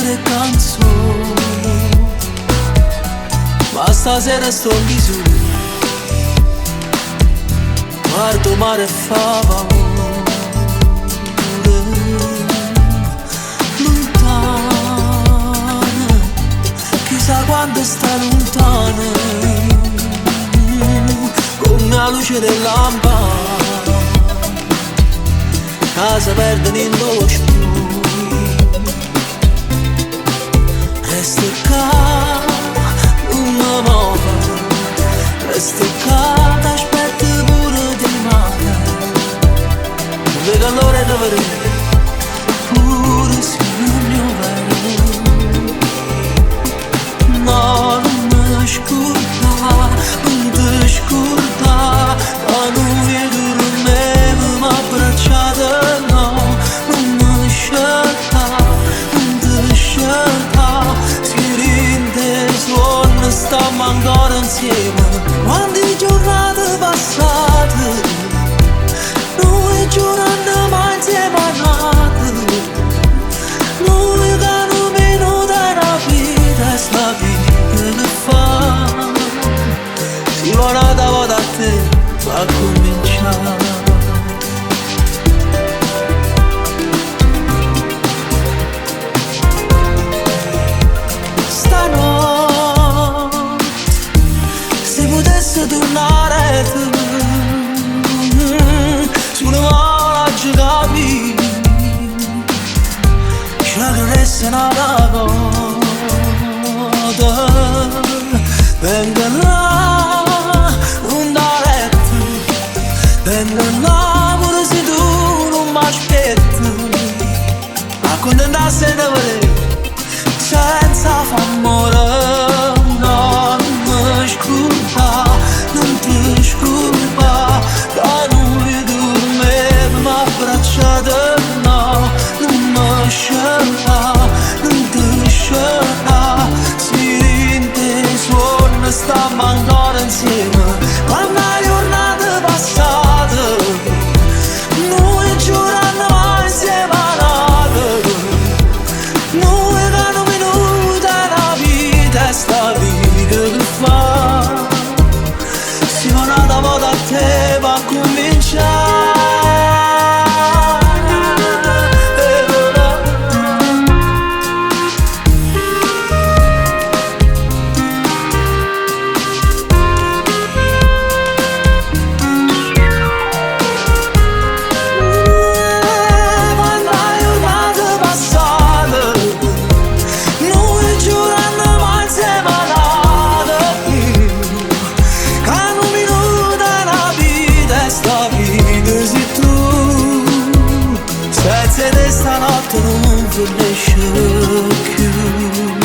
tante canzoni, ma stasera sto lì su, guardo mare e fa paura, lontana, chissà quando sta lontana, come la luce del lampade, casa perde nello sputo. Resta qua, una nuova, resta qua, t'aspetto pure di mare. Non vedo l'ora di vedere, pure se non mi vero. No, non mi scorda, non ti scorda, ma non vedo me, ma abbracciata, no, non mi scelta, non ti scelta. Stiamo ancora insieme, quante giornate passate, noi giurando mai insieme a nate, noi che non minuto una vita, sta vita che fa, si va una volta a te, fa cominciare. Tornare tu su una mano a giocare, c'è che resta una cosa, venga là, non da letto, venga là pure se tu non mi aspetti, a contentarsi da vedere senza famore. Stiamo ancora insieme, quando le giornate passate, noi giurando mai insieme a nate, noi che hanno minuto una vita, sta vita che fa, si va una volta a te, va a cominciare. Se stanotte non finisce più.